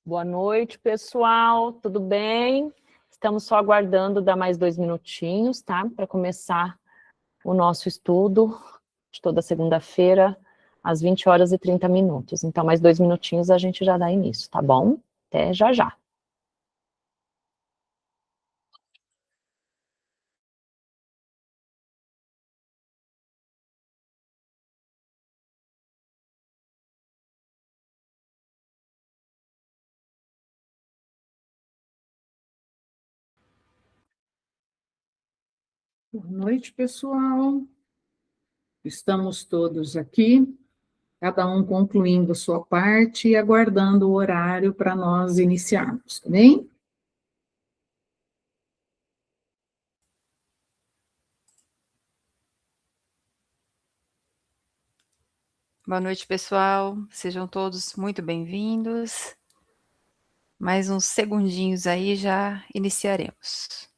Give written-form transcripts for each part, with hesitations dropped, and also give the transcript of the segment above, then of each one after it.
Boa noite, pessoal. Tudo bem? Estamos só aguardando dar mais 2 minutinhos, tá? Para começar o nosso estudo de toda segunda-feira, às 20h30. Então, mais 2 minutinhos a gente já dá início, tá bom? Até já já. Boa noite, pessoal. Estamos todos aqui, cada um concluindo sua parte e aguardando o horário para nós iniciarmos, tá bem? Boa noite, pessoal. Sejam todos muito bem-vindos. Mais uns segundinhos aí já iniciaremos.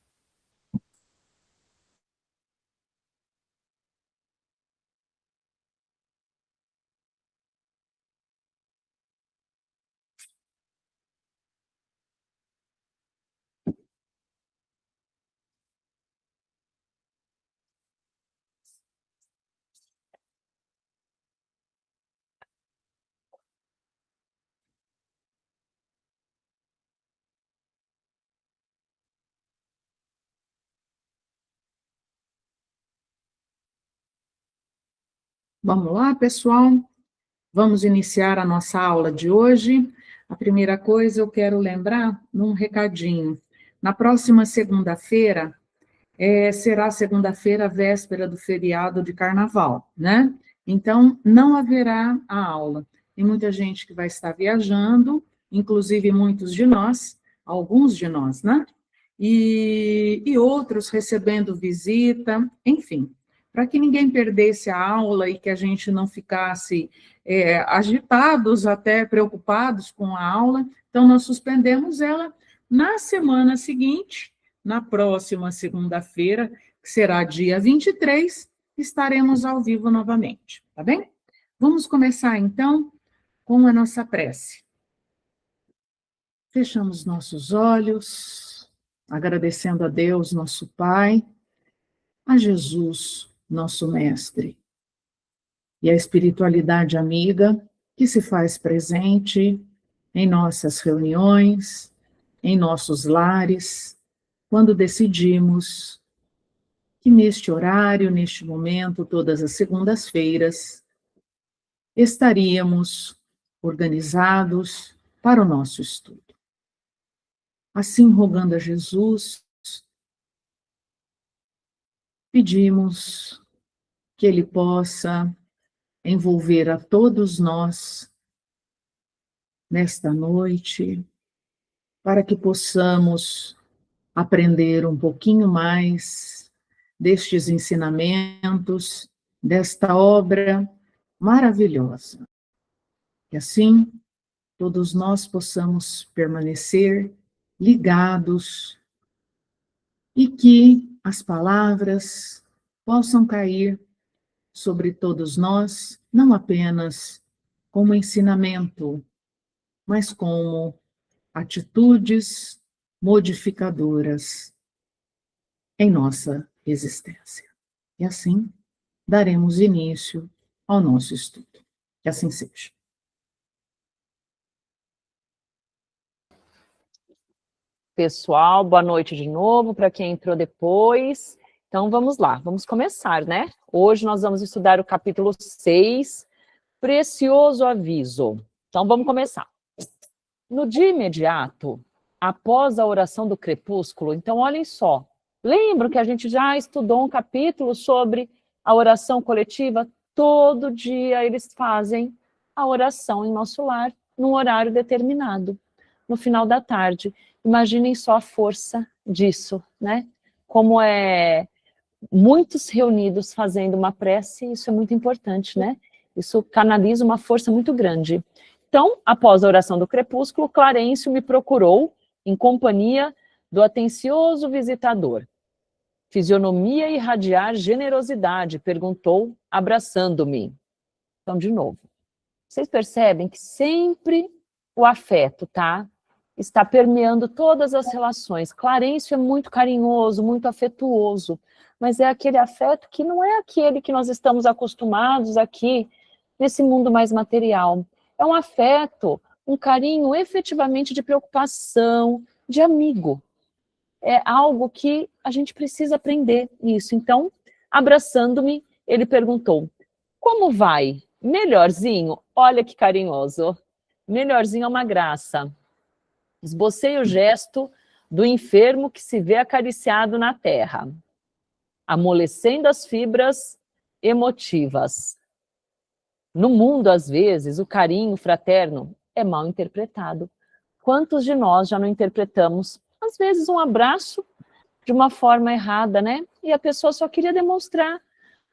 Vamos lá, pessoal? Vamos iniciar a nossa aula de hoje. A primeira coisa, eu quero lembrar num recadinho. Na próxima segunda-feira, será segunda-feira, véspera do feriado de carnaval, né? Então, não haverá a aula. Tem muita gente que vai estar viajando, inclusive muitos de nós, alguns de nós, né? E outros recebendo visita, enfim, para que ninguém perdesse a aula e que a gente não ficasse agitados, até preocupados com a aula, então nós suspendemos ela na semana seguinte, na próxima segunda-feira, que será dia 23, estaremos ao vivo novamente, tá bem? Vamos começar, então, com a nossa prece. Fechamos nossos olhos, agradecendo a Deus, nosso Pai, a Jesus, nosso Mestre, e a espiritualidade amiga que se faz presente em nossas reuniões, em nossos lares, quando decidimos que neste horário, neste momento, todas as segundas-feiras, estaríamos organizados para o nosso estudo. Assim, rogando a Jesus, pedimos que Ele possa envolver a todos nós nesta noite, para que possamos aprender um pouquinho mais destes ensinamentos, desta obra maravilhosa. E assim, todos nós possamos permanecer ligados e que as palavras possam cair sobre todos nós, não apenas como ensinamento, mas como atitudes modificadoras em nossa existência. E assim, daremos início ao nosso estudo. Que assim seja. Pessoal, boa noite de novo para quem entrou depois. Então vamos lá, vamos começar, né? Hoje nós vamos estudar o capítulo 6, Precioso Aviso. Então vamos começar. No dia imediato, após a oração do crepúsculo, então olhem só, lembram que a gente já estudou um capítulo sobre a oração coletiva? Todo dia eles fazem a oração em nosso lar, num horário determinado, no final da tarde. Imaginem só a força disso, né? Como é muitos reunidos fazendo uma prece, isso é muito importante, né? Isso canaliza uma força muito grande. Então, após a oração do crepúsculo, Clarencio me procurou em companhia do atencioso visitador. Fisionomia irradiar generosidade, perguntou, abraçando-me. Então, de novo, vocês percebem que sempre o afeto, tá? Está permeando todas as relações. Clarencio é muito carinhoso, muito afetuoso, mas é aquele afeto que não é aquele que nós estamos acostumados aqui nesse mundo mais material. É um afeto, um carinho efetivamente de preocupação, de amigo. É algo que a gente precisa aprender isso. Então, abraçando-me, ele perguntou: como vai? Melhorzinho? Olha que carinhoso. Melhorzinho é uma graça. Esbocei o gesto do enfermo que se vê acariciado na terra. Amolecendo as fibras, emotivas. No mundo, às vezes, o carinho fraterno é mal interpretado. Quantos de nós já não interpretamos, às vezes, um abraço de uma forma errada, né? E a pessoa só queria demonstrar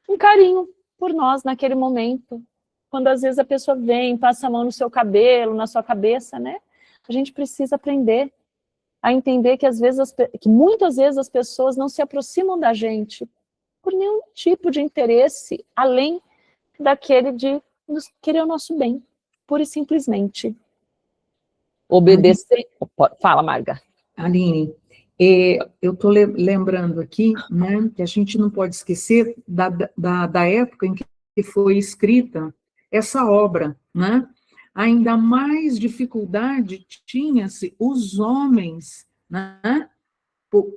um carinho por nós naquele momento. Quando às vezes a pessoa vem, passa a mão no seu cabelo, na sua cabeça, né? A gente precisa aprender a entender que que muitas vezes as pessoas não se aproximam da gente por nenhum tipo de interesse, além daquele de querer o nosso bem, pura e simplesmente. Obedecer. Fala, Marga. Aline, eu estou lembrando aqui, né, que a gente não pode esquecer da época em que foi escrita essa obra, né? Ainda mais dificuldade tinha-se os homens, né,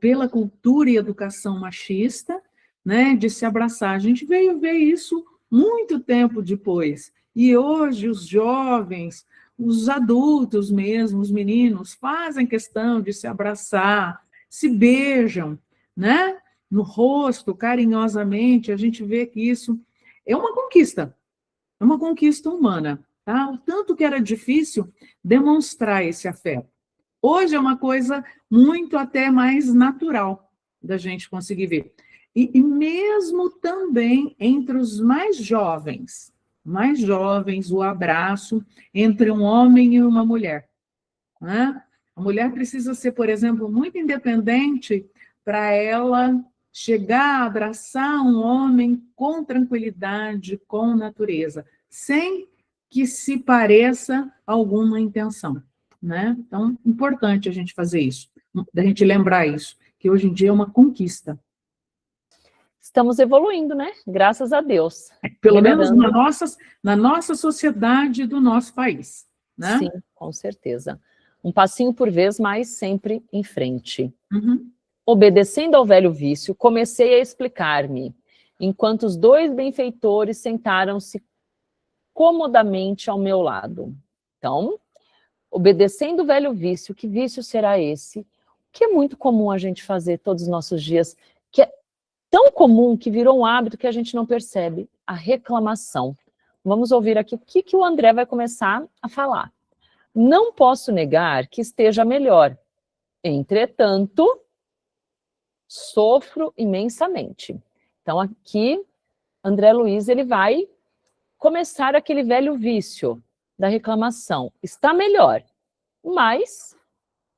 pela cultura e educação machista, né, de se abraçar. A gente veio ver isso muito tempo depois. E hoje os jovens, os adultos mesmo, os meninos, fazem questão de se abraçar, se beijam, né? No rosto, carinhosamente. A gente vê que isso é uma conquista humana, tá? O tanto que era difícil demonstrar esse afeto. Hoje é uma coisa muito até mais natural da gente conseguir ver. E mesmo também entre os mais jovens, o abraço entre um homem e uma mulher, né? A mulher precisa ser, por exemplo, muito independente para ela chegar a abraçar um homem com tranquilidade, com natureza, sem que se pareça alguma intenção, né? Então, importante a gente fazer isso, a gente lembrar isso, que hoje em dia é uma conquista. Estamos evoluindo, né? Graças a Deus. Pelo menos na nossa sociedade do nosso país, né? Sim, com certeza. Um passinho por vez, mas sempre em frente. Uhum. Obedecendo ao velho vício, comecei a explicar-me, enquanto os dois benfeitores sentaram-se comodamente ao meu lado. Então, obedecendo o velho vício, que vício será esse? Que é muito comum a gente fazer todos os nossos dias, que é tão comum que virou um hábito que a gente não percebe, a reclamação. Vamos ouvir aqui o que o André vai começar a falar. Não posso negar que esteja melhor. Entretanto, sofro imensamente. Então, aqui, André Luiz, ele vai começar aquele velho vício da reclamação. Está melhor, mas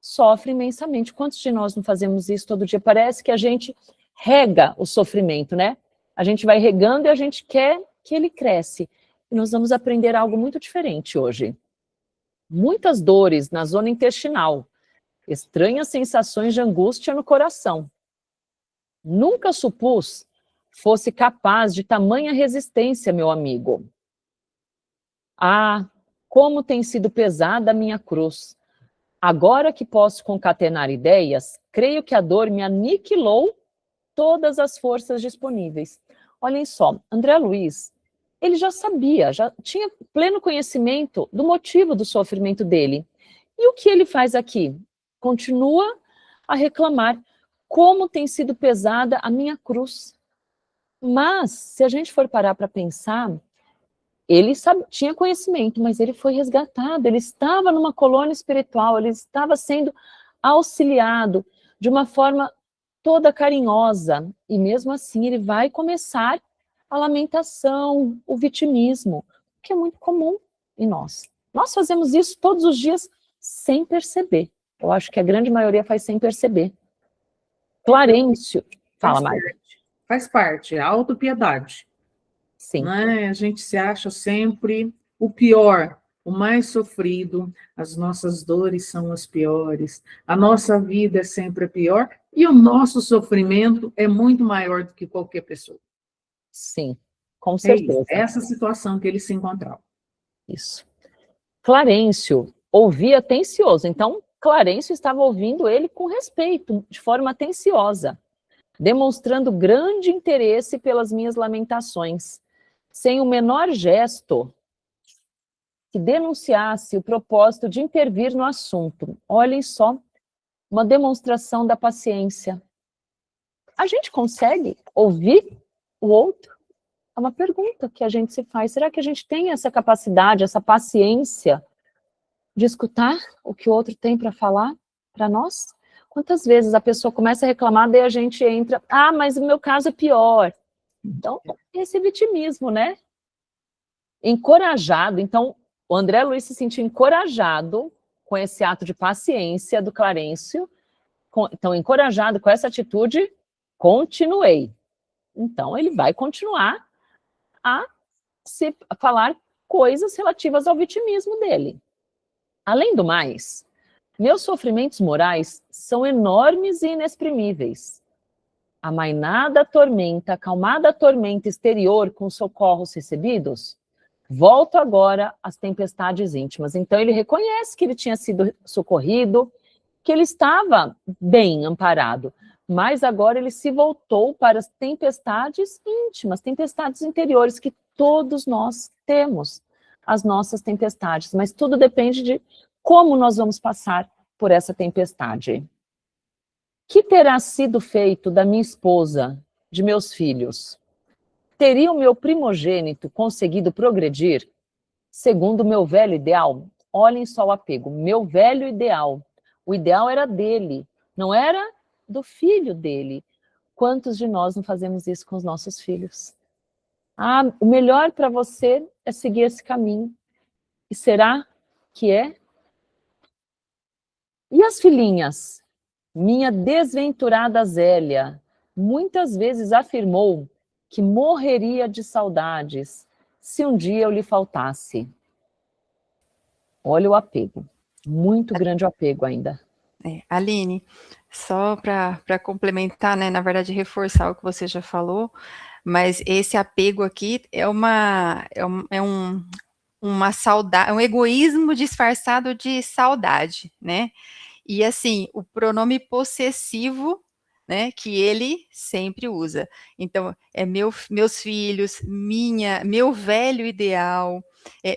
sofre imensamente. Quantos de nós não fazemos isso todo dia? Parece que a gente rega o sofrimento, né? A gente vai regando e a gente quer que ele cresce. E nós vamos aprender algo muito diferente hoje. Muitas dores na zona intestinal, estranhas sensações de angústia no coração. Nunca supus fosse capaz de tamanha resistência, meu amigo. Ah, como tem sido pesada a minha cruz. Agora que posso concatenar ideias, creio que a dor me aniquilou todas as forças disponíveis. Olhem só, André Luiz, ele já sabia, já tinha pleno conhecimento do motivo do sofrimento dele. E o que ele faz aqui? Continua a reclamar como tem sido pesada a minha cruz. Mas, se a gente for parar para pensar, ele tinha conhecimento, mas ele foi resgatado, ele estava numa colônia espiritual, ele estava sendo auxiliado de uma forma toda carinhosa, e mesmo assim ele vai começar a lamentação, o vitimismo, que é muito comum em nós. Nós fazemos isso todos os dias sem perceber. Eu acho que a grande maioria faz sem perceber. Clarencio, fala mais. Faz parte, a autopiedade. Sim. Né? A gente se acha sempre o pior, o mais sofrido, as nossas dores são as piores, a nossa vida é sempre a pior, e o nosso sofrimento é muito maior do que qualquer pessoa. Sim, com certeza. É essa situação que ele se encontrava. Isso. Clarencio ouvia atencioso, então Clarencio estava ouvindo ele com respeito, de forma atenciosa, demonstrando grande interesse pelas minhas lamentações, sem o menor gesto que denunciasse o propósito de intervir no assunto. Olhem só, uma demonstração da paciência. A gente consegue ouvir o outro, É uma pergunta que a gente se faz. Será que a gente tem essa capacidade, essa paciência de escutar o que o outro tem para falar para nós? Quantas vezes a pessoa começa a reclamar, daí a gente entra, mas o meu caso é pior. Então, esse vitimismo, né? Encorajado, então, o André Luiz se sentiu encorajado com esse ato de paciência do Clarencio, então, encorajado com essa atitude, continuei. Então, ele vai continuar a falar coisas relativas ao vitimismo dele. Além do mais, meus sofrimentos morais são enormes e inexprimíveis. Amainada a tormenta, acalmada a tormenta exterior com socorros recebidos, volto agora às tempestades íntimas. Então ele reconhece que ele tinha sido socorrido, que ele estava bem amparado, mas agora ele se voltou para as tempestades íntimas, tempestades interiores que todos nós temos, as nossas tempestades, mas tudo depende de como nós vamos passar por essa tempestade. Que terá sido feito da minha esposa, de meus filhos? Teria o meu primogênito conseguido progredir segundo o meu velho ideal? Olhem só o apego, meu velho ideal. O ideal era dele, não era do filho dele. Quantos de nós não fazemos isso com os nossos filhos? O melhor para você é seguir esse caminho. E será que é? E as filhinhas? Minha desventurada Zélia muitas vezes afirmou que morreria de saudades se um dia eu lhe faltasse. Olha o apego, muito grande o apego ainda. Aline, só para complementar, né, na verdade reforçar o que você já falou, mas esse apego aqui é uma saudade, um egoísmo disfarçado de saudade, né? E assim, o pronome possessivo, né, que ele sempre usa. Então, é meus filhos, meu velho ideal,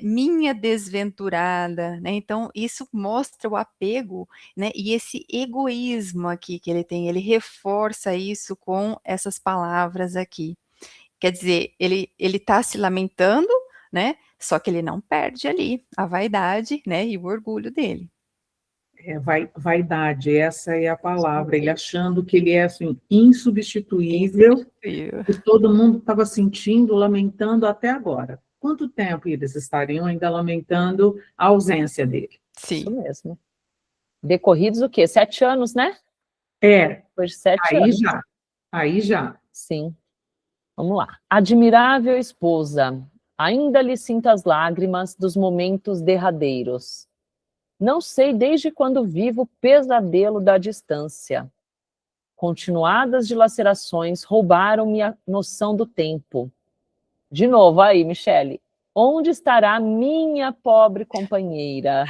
minha desventurada, né? Então, isso mostra o apego, né? E esse egoísmo aqui que ele tem, ele reforça isso com essas palavras aqui. Quer dizer, ele está se lamentando, né? Só que ele não perde ali a vaidade, né? E o orgulho dele. Vaidade, essa é a palavra. Ele achando que ele é assim, insubstituível, e todo mundo estava sentindo, lamentando até agora. Quanto tempo eles estariam ainda lamentando a ausência dele? Sim. Isso mesmo. Decorridos o quê? 7 anos, né? Depois de 7 anos. Aí já. Sim. Vamos lá. Admirável esposa, ainda lhe sinto as lágrimas dos momentos derradeiros. Não sei desde quando vivo o pesadelo da distância. Continuadas dilacerações roubaram-me a noção do tempo. De novo, aí, Michele, onde estará minha pobre companheira?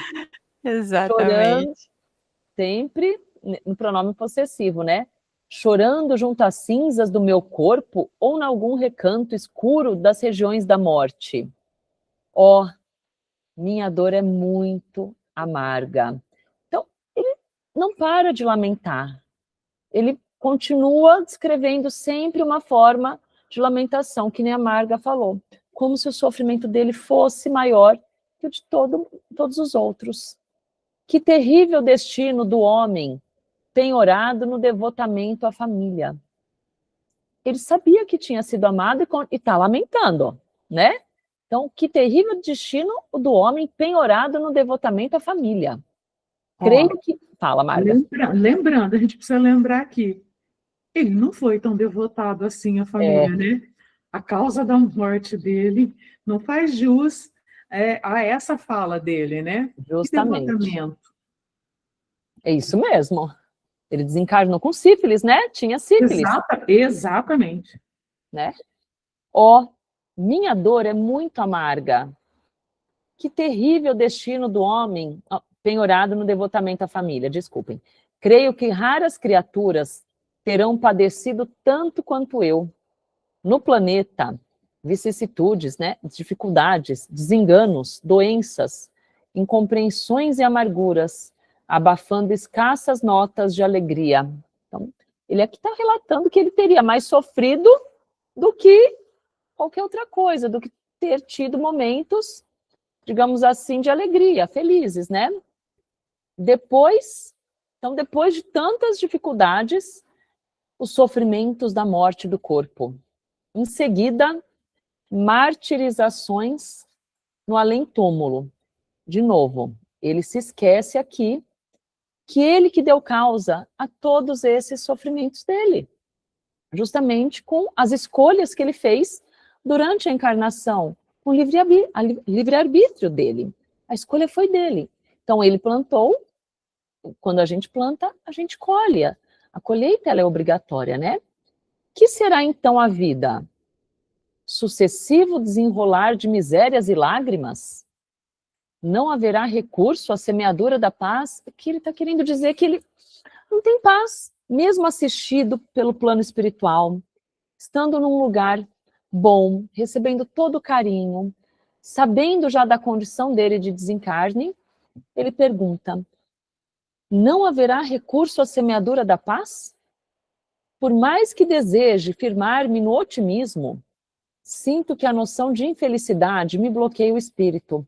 Exatamente. Chorando, sempre no pronome possessivo, né? Chorando junto às cinzas do meu corpo ou em algum recanto escuro das regiões da morte. Minha dor é muito amarga. Então, ele não para de lamentar. Ele continua descrevendo sempre uma forma de lamentação, que nem a Marga falou, como se o sofrimento dele fosse maior que o de todos os outros. Que terrível destino do homem penhorado no devotamento à família. Ele sabia que tinha sido amado e está lamentando, né? Então, que terrível destino o do homem penhorado no devotamento à família. Creio que... Fala, Marga. Lembrando, a gente precisa lembrar que ele não foi tão devotado assim à família, né? A causa da morte dele não faz jus a essa fala dele, né? Justamente. Que devotamento. É isso mesmo. Ele desencarnou com sífilis, né? Tinha sífilis. Exatamente. Né? Minha dor é muito amarga. Que terrível destino do homem penhorado no devotamento à família, desculpem. Creio que raras criaturas terão padecido tanto quanto eu. No planeta, vicissitudes, né? Dificuldades, desenganos, doenças, incompreensões e amarguras, abafando escassas notas de alegria. Então, ele aqui está relatando que ele teria mais sofrido do que qualquer outra coisa do que ter tido momentos, digamos assim, de alegria, felizes, né? Depois de tantas dificuldades, os sofrimentos da morte do corpo. Em seguida, martirizações no além-túmulo. De novo, ele se esquece aqui que ele que deu causa a todos esses sofrimentos dele, justamente com as escolhas que ele fez durante a encarnação, com o livre-arbítrio dele. A escolha foi dele. Então, ele plantou, quando a gente planta, a gente colhe. A colheita ela é obrigatória, né? Que será então a vida? Sucessivo desenrolar de misérias e lágrimas? Não haverá recurso à semeadura da paz? O que ele está querendo dizer é que ele não tem paz, mesmo assistido pelo plano espiritual, estando num lugar bom, recebendo todo o carinho, sabendo já da condição dele de desencarne, ele pergunta: não haverá recurso à semeadura da paz? Por mais que deseje firmar-me no otimismo, sinto que a noção de infelicidade me bloqueia o espírito,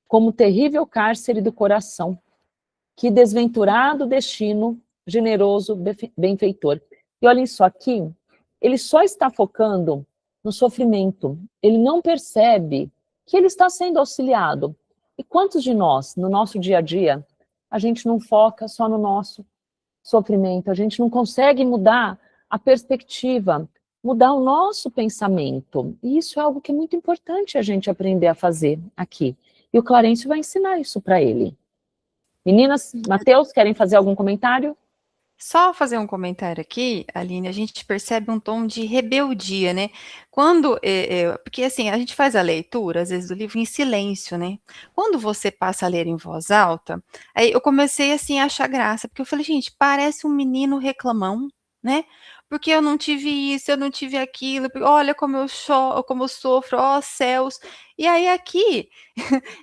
como terrível cárcere do coração. Que desventurado destino, generoso benfeitor. E olhem só aqui, ele só está focando no sofrimento. Ele não percebe que ele está sendo auxiliado. E quantos de nós, no nosso dia a dia, a gente não foca só no nosso sofrimento, a gente não consegue mudar a perspectiva, mudar o nosso pensamento. E isso é algo que é muito importante a gente aprender a fazer aqui. E o Clarencio vai ensinar isso para ele. Meninas, Matheus, querem fazer algum comentário? Só fazer um comentário aqui, Aline, a gente percebe um tom de rebeldia, né? Quando, porque assim, a gente faz a leitura, às vezes, do livro em silêncio, né? Quando você passa a ler em voz alta, aí eu comecei, assim, a achar graça, porque eu falei, gente, parece um menino reclamão, né? Porque eu não tive isso, eu não tive aquilo, olha como eu choro, como eu sofro, ó céus. E aí aqui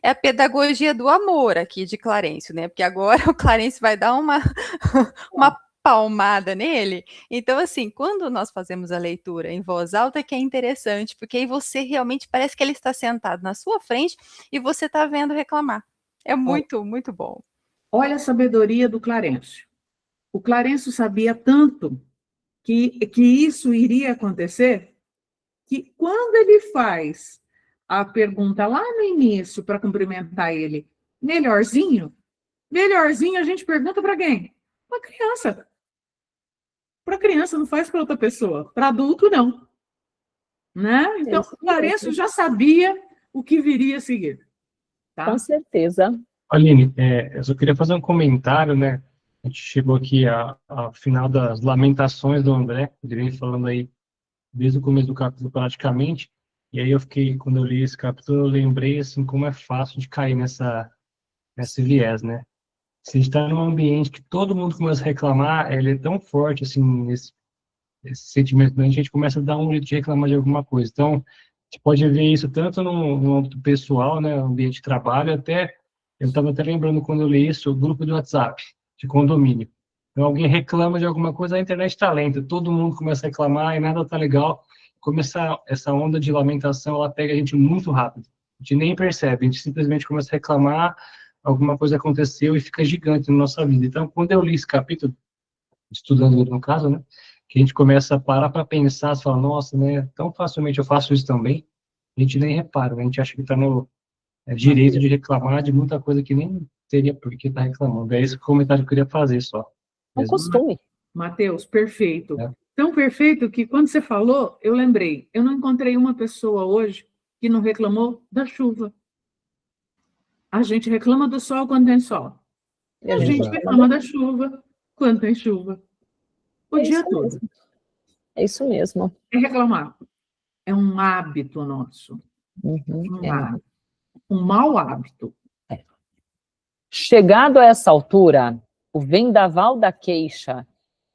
é a pedagogia do amor aqui de Clarencio, né? Porque agora o Clarencio vai dar uma palmada nele. Então, assim, quando nós fazemos a leitura em voz alta, que é interessante, porque aí você realmente parece que ele está sentado na sua frente e você está vendo reclamar. É muito, muito bom. Olha a sabedoria do Clarencio. O Clarencio sabia tanto que isso iria acontecer, que quando ele faz a pergunta lá no início para cumprimentar ele, melhorzinho, melhorzinho a gente pergunta para quem? Para criança. Para criança, não faz para outra pessoa. Para adulto, não. Né? Então, o Clarencio já sabia o que viria a seguir. Tá? Com certeza. Aline, eu só queria fazer um comentário, né? A gente chegou aqui ao final das lamentações do André, ele vem falando aí desde o começo do capítulo praticamente, e aí eu fiquei, quando eu li esse capítulo, eu lembrei, assim, como é fácil de cair nesse viés, né? Se a gente está num ambiente que todo mundo começa a reclamar, ele é tão forte, assim, esse sentimento, a gente começa a dar um jeito de reclamar de alguma coisa. Então, a gente pode ver isso tanto no âmbito pessoal, né, no ambiente de trabalho, até, eu estava até lembrando quando eu li isso, o grupo de WhatsApp, de condomínio. Então, alguém reclama de alguma coisa, a internet está lenta, todo mundo começa a reclamar e nada está legal. Começa essa onda de lamentação, ela pega a gente muito rápido. A gente nem percebe, a gente simplesmente começa a reclamar, alguma coisa aconteceu e fica gigante na nossa vida. Então, quando eu li esse capítulo, estudando no caso, né, que a gente começa a parar para pensar, fala, nossa, né, tão facilmente eu faço isso também, a gente nem repara, né, a gente acha que está no direito de reclamar de muita coisa que nem teria por que estar reclamando. É esse comentário que eu queria fazer só. É um costume. Matheus, perfeito. Tão perfeito que quando você falou, eu lembrei, eu não encontrei uma pessoa hoje que não reclamou da chuva. A gente reclama do sol quando tem sol. E a gente reclama da chuva quando tem chuva. O dia todo. Mesmo. É isso mesmo. É reclamar. É um hábito nosso. Um mau hábito. Chegado a essa altura, o vendaval da queixa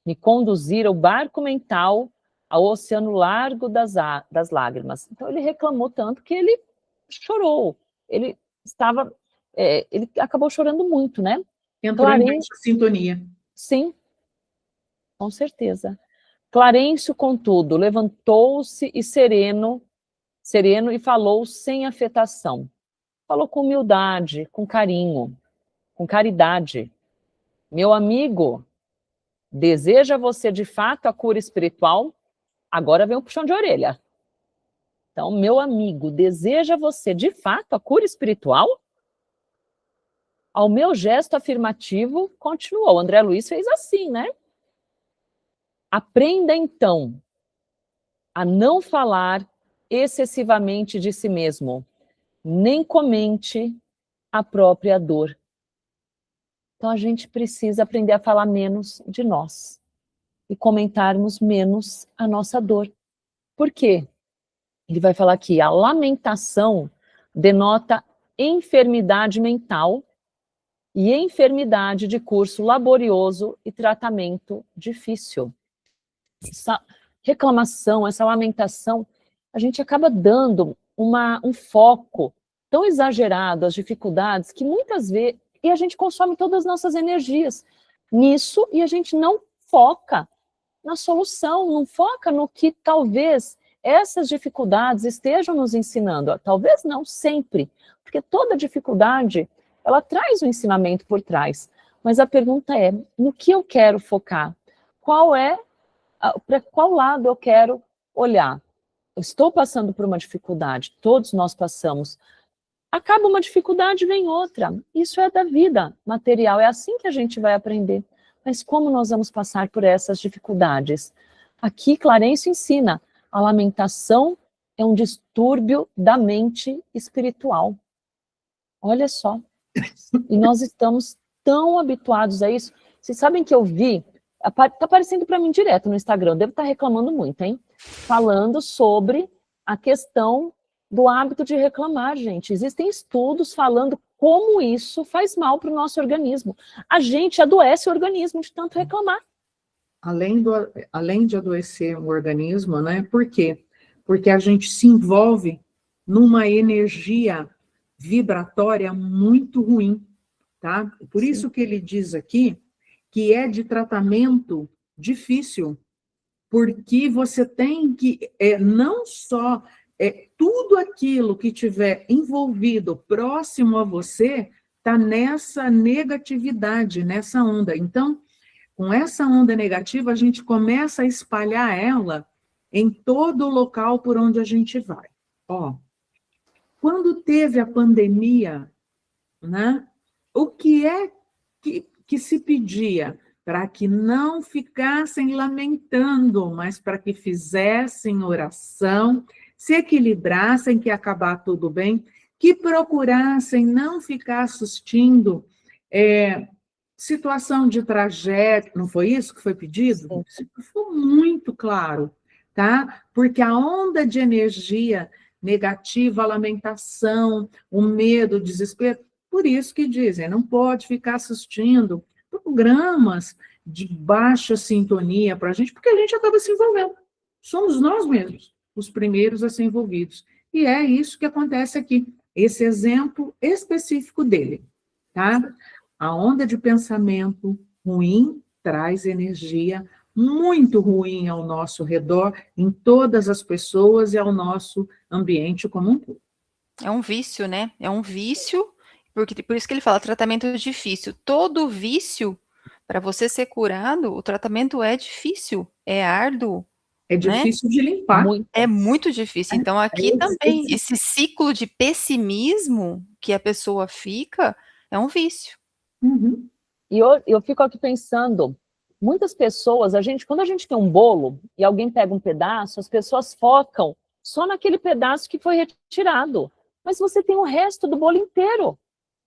me conduzir ao barco mental ao oceano largo das lágrimas. Então ele reclamou tanto que ele chorou. Ele estava, ele acabou chorando muito, né? Entrou em sintonia. Sim, com certeza. Clarencio, contudo, levantou-se e sereno sereno e falou sem afetação. Falou com humildade, com carinho, com caridade. Meu amigo, deseja você de fato a cura espiritual? Agora vem o puxão de orelha. Então, meu amigo, deseja você de fato a cura espiritual? Ao meu gesto afirmativo, continuou. André Luiz fez assim, né? Aprenda então a não falar excessivamente de si mesmo, nem comente a própria dor. Então a gente precisa aprender a falar menos de nós e comentarmos menos a nossa dor. Por quê? Ele vai falar aqui, a lamentação denota enfermidade mental e enfermidade de curso laborioso e tratamento difícil. Essa reclamação, essa lamentação, a gente acaba dando um foco tão exagerado às dificuldades que muitas vezes, e a gente consome todas as nossas energias nisso e a gente não foca na solução, não foca no que talvez essas dificuldades estejam nos ensinando. Talvez não sempre, porque toda dificuldade ela traz um ensinamento por trás. Mas a pergunta é, no que eu quero focar? Para qual lado eu quero olhar? Eu estou passando por uma dificuldade, todos nós passamos. Acaba uma dificuldade, vem outra. Isso é da vida material, é assim que a gente vai aprender. Mas como nós vamos passar por essas dificuldades? Aqui, Clarencio ensina, a lamentação é um distúrbio da mente espiritual. Olha só. E nós estamos tão habituados a isso. Vocês sabem que eu vi, está aparecendo para mim direto no Instagram, devo estar reclamando muito, hein? Falando sobre a questão do hábito de reclamar, gente. Existem estudos falando como isso faz mal para o nosso organismo. A gente adoece o organismo de tanto reclamar. Além de adoecer o organismo, né? Por quê? Porque a gente se envolve numa energia vibratória muito ruim, tá? Por isso que ele diz aqui que é de tratamento difícil, porque você tem que, não só, tudo aquilo que tiver envolvido próximo a você, está nessa negatividade, nessa onda. Então, com essa onda negativa, a gente começa a espalhar ela em todo o local por onde a gente vai. Ó, quando teve a pandemia, né, o que é que se pedia? Para que não ficassem lamentando, mas para que fizessem oração, se equilibrassem, que ia acabar tudo bem, que procurassem não ficar assistindo situação de tragédia. Não foi isso que foi pedido? Isso foi muito claro, tá? Porque a onda de energia negativa, a lamentação, o medo, o desespero, por isso que dizem, não pode ficar assistindo programas de baixa sintonia para a gente, porque a gente acaba se envolvendo. Somos nós mesmos os primeiros a ser envolvidos. E é isso que acontece aqui, esse exemplo específico dele, tá? A onda de pensamento ruim traz energia muito ruim ao nosso redor, em todas as pessoas e ao nosso ambiente como um todo. É um vício, né? É um vício, porque por isso que ele fala tratamento difícil. Todo vício, para você ser curado, o tratamento é difícil, é árduo. É difícil de limpar. É muito difícil. Então, aqui também, esse ciclo de pessimismo que a pessoa fica, é um vício. Uhum. E eu fico aqui pensando, muitas pessoas, quando a gente tem um bolo e alguém pega um pedaço, as pessoas focam só naquele pedaço que foi retirado. Mas você tem o resto do bolo inteiro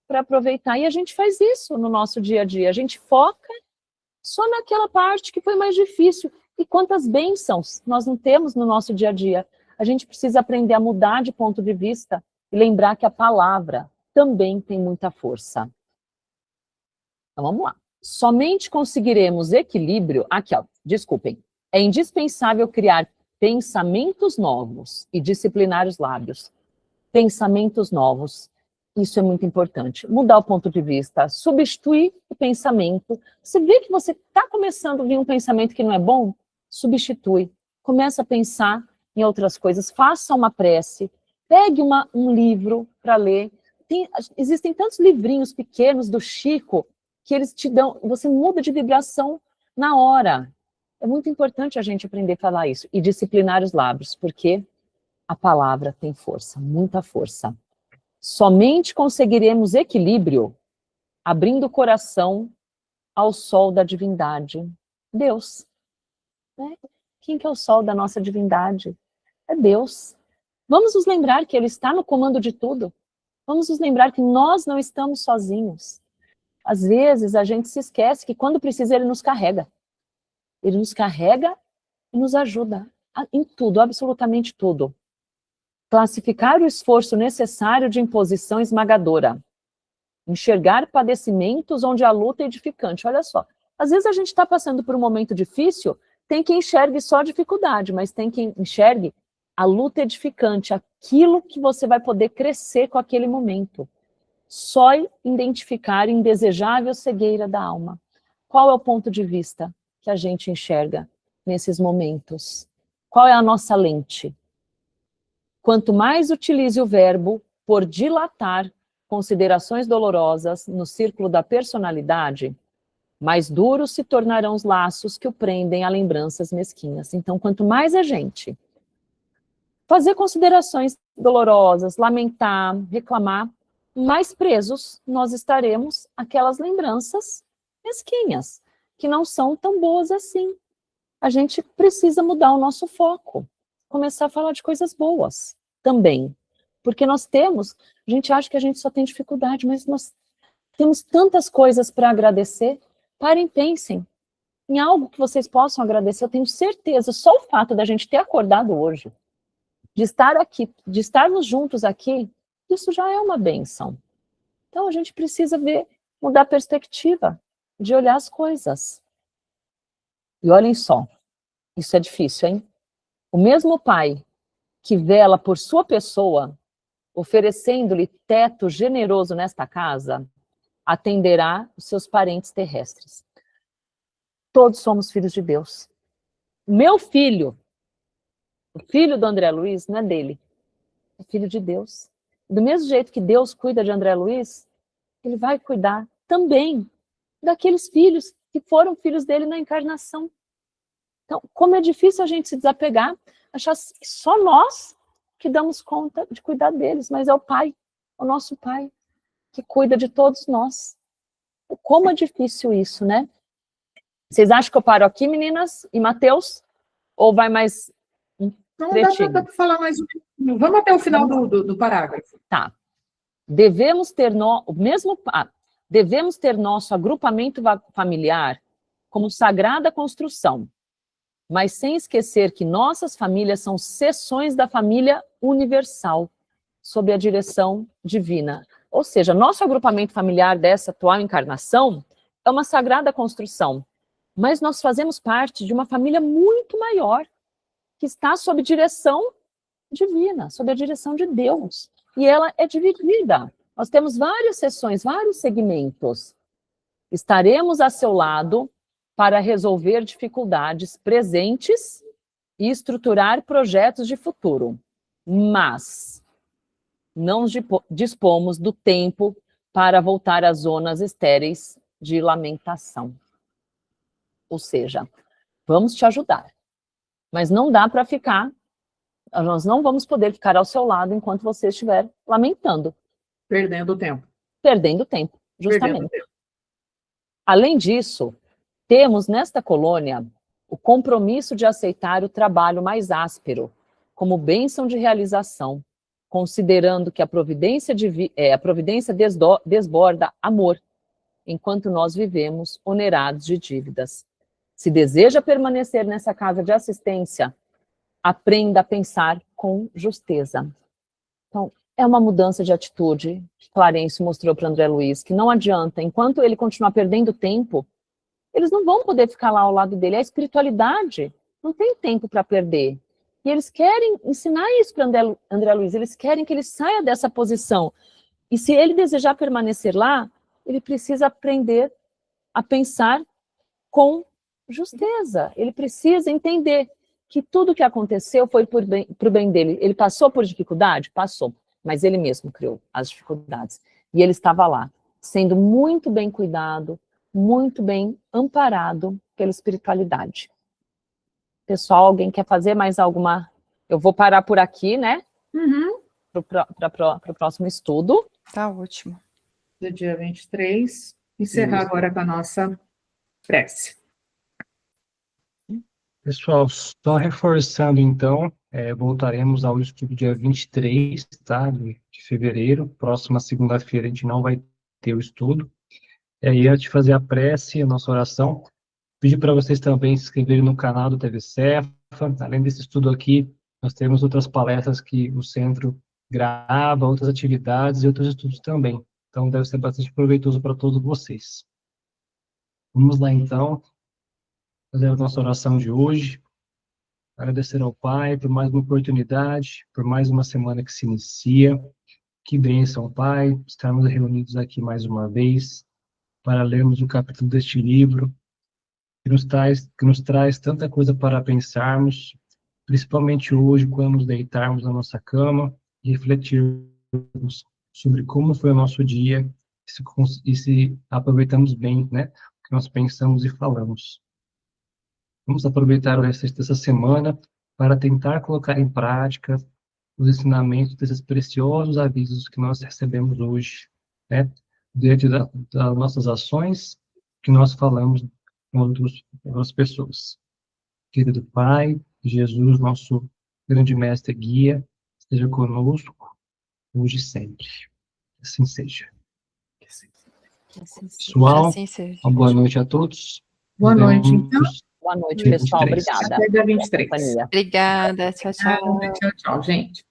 para aproveitar. E a gente faz isso no nosso dia a dia. A gente foca só naquela parte que foi mais difícil. E quantas bênçãos nós não temos no nosso dia a dia. A gente precisa aprender a mudar de ponto de vista e lembrar que a palavra também tem muita força. Então vamos lá. Somente conseguiremos equilíbrio... Aqui, ó, desculpem. É indispensável criar pensamentos novos e disciplinar os lábios. Pensamentos novos. Isso é muito importante. Mudar o ponto de vista, substituir o pensamento. Você vê que você está começando a vir um pensamento que não é bom? Substitui. Começa a pensar em outras coisas, faça uma prece, pegue um livro para ler. Existem tantos livrinhos pequenos do Chico que eles te dão, você muda de vibração na hora. É muito importante a gente aprender a falar isso e disciplinar os lábios, porque a palavra tem força, muita força. Somente conseguiremos equilíbrio abrindo o coração ao sol da divindade, Deus. Né? Quem que é o sol da nossa divindade? É Deus. Vamos nos lembrar que Ele está no comando de tudo. Vamos nos lembrar que nós não estamos sozinhos. Às vezes a gente se esquece que quando precisa Ele nos carrega. Ele nos carrega e nos ajuda em tudo, absolutamente tudo. Classificar o esforço necessário de imposição esmagadora. Enxergar padecimentos onde a luta é edificante. Olha só, às vezes a gente está passando por um momento difícil, tem quem enxergue só a dificuldade, mas tem quem enxergue a luta edificante, aquilo que você vai poder crescer com aquele momento. Só identificar a indesejável cegueira da alma. Qual é o ponto de vista que a gente enxerga nesses momentos? Qual é a nossa lente? Quanto mais utilize o verbo por dilatar considerações dolorosas no círculo da personalidade, mais duros se tornarão os laços que o prendem a lembranças mesquinhas. Então, quanto mais a gente fazer considerações dolorosas, lamentar, reclamar, mais presos nós estaremos àquelas lembranças mesquinhas, que não são tão boas assim. A gente precisa mudar o nosso foco, começar a falar de coisas boas também. Porque nós temos, a gente acha que a gente só tem dificuldade, mas nós temos tantas coisas para agradecer. Parem, pensem em algo que vocês possam agradecer. Eu tenho certeza, só o fato da gente ter acordado hoje, de estar aqui, de estarmos juntos aqui, isso já é uma bênção. Então a gente precisa mudar a perspectiva, de olhar as coisas. E olhem só, isso é difícil, hein? O mesmo pai que vela por sua pessoa, oferecendo-lhe teto generoso nesta casa, atenderá os seus parentes terrestres. Todos somos filhos de Deus. Meu filho, o filho do André Luiz, não é dele, é filho de Deus. Do mesmo jeito que Deus cuida de André Luiz, Ele vai cuidar também daqueles filhos que foram filhos dele na encarnação. Então, como é difícil a gente se desapegar, achar que só nós que damos conta de cuidar deles, mas é o Pai, o nosso Pai, que cuida de todos nós. Como é difícil isso, né? Vocês acham que eu paro aqui, meninas? E Mateus? Ou vai mais um trechinho? Não, dá para falar mais um pouquinho. Vamos até o final do parágrafo. Tá. Devemos ter nosso agrupamento familiar como sagrada construção, mas sem esquecer que nossas famílias são seções da família universal, sob a direção divina. Ou seja, nosso agrupamento familiar dessa atual encarnação é uma sagrada construção, mas nós fazemos parte de uma família muito maior, que está sob direção divina, sob a direção de Deus. E ela é dividida. Nós temos várias seções, vários segmentos. Estaremos a seu lado para resolver dificuldades presentes e estruturar projetos de futuro. Mas não dispomos do tempo para voltar às zonas estéreis de lamentação. Ou seja, vamos te ajudar, mas não dá para ficar, nós não vamos poder ficar ao seu lado enquanto você estiver lamentando. Perdendo tempo. Perdendo tempo, justamente. Perdendo tempo. Além disso, temos nesta colônia o compromisso de aceitar o trabalho mais áspero como bênção de realização, considerando que a providência desborda amor, enquanto nós vivemos onerados de dívidas. Se deseja permanecer nessa casa de assistência, aprenda a pensar com justeza. Então, é uma mudança de atitude que Clarencio mostrou para André Luiz, que não adianta, enquanto ele continuar perdendo tempo, eles não vão poder ficar lá ao lado dele. A espiritualidade não tem tempo para perder. E eles querem ensinar isso para André Luiz, eles querem que ele saia dessa posição. E se ele desejar permanecer lá, ele precisa aprender a pensar com justeza. Ele precisa entender que tudo que aconteceu foi para o bem dele. Ele passou por dificuldade? Passou, mas ele mesmo criou as dificuldades. E ele estava lá, sendo muito bem cuidado, muito bem amparado pela espiritualidade. Pessoal, alguém quer fazer mais alguma? Eu vou parar por aqui, né? Para o próximo estudo. Tá ótimo. Do dia 23. Encerrar agora com a nossa prece. Pessoal, só reforçando então, voltaremos ao estudo dia 23, tá, de fevereiro. Próxima segunda-feira a gente não vai ter o estudo. E aí, antes de fazer a prece, a nossa oração, pedir para vocês também se inscreverem no canal do TV Cefa. Além desse estudo aqui, nós temos outras palestras que o centro grava, outras atividades e outros estudos também. Então, deve ser bastante proveitoso para todos vocês. Vamos lá, então, fazer a nossa oração de hoje. Agradecer ao Pai por mais uma oportunidade, por mais uma semana que se inicia. Que bênção, Pai, estarmos reunidos aqui mais uma vez para lermos o capítulo deste livro, que nos traz tanta coisa para pensarmos, principalmente hoje, quando nos deitarmos na nossa cama e refletirmos sobre como foi o nosso dia e se aproveitamos bem, né, o que nós pensamos e falamos. Vamos aproveitar o resto dessa semana para tentar colocar em prática os ensinamentos desses preciosos avisos que nós recebemos hoje, né? Diante das nossas ações, que nós falamos com outras pessoas. Querido Pai, Jesus, nosso grande mestre e guia, esteja conosco, hoje e sempre. Assim seja. Pessoal, Assim seja. uma boa noite a todos. Boa noite, então. Boa noite, Dia pessoal. 23. Obrigada. Até dia 23. Companhia. Obrigada, tchau, tchau. Tchau, tchau, gente.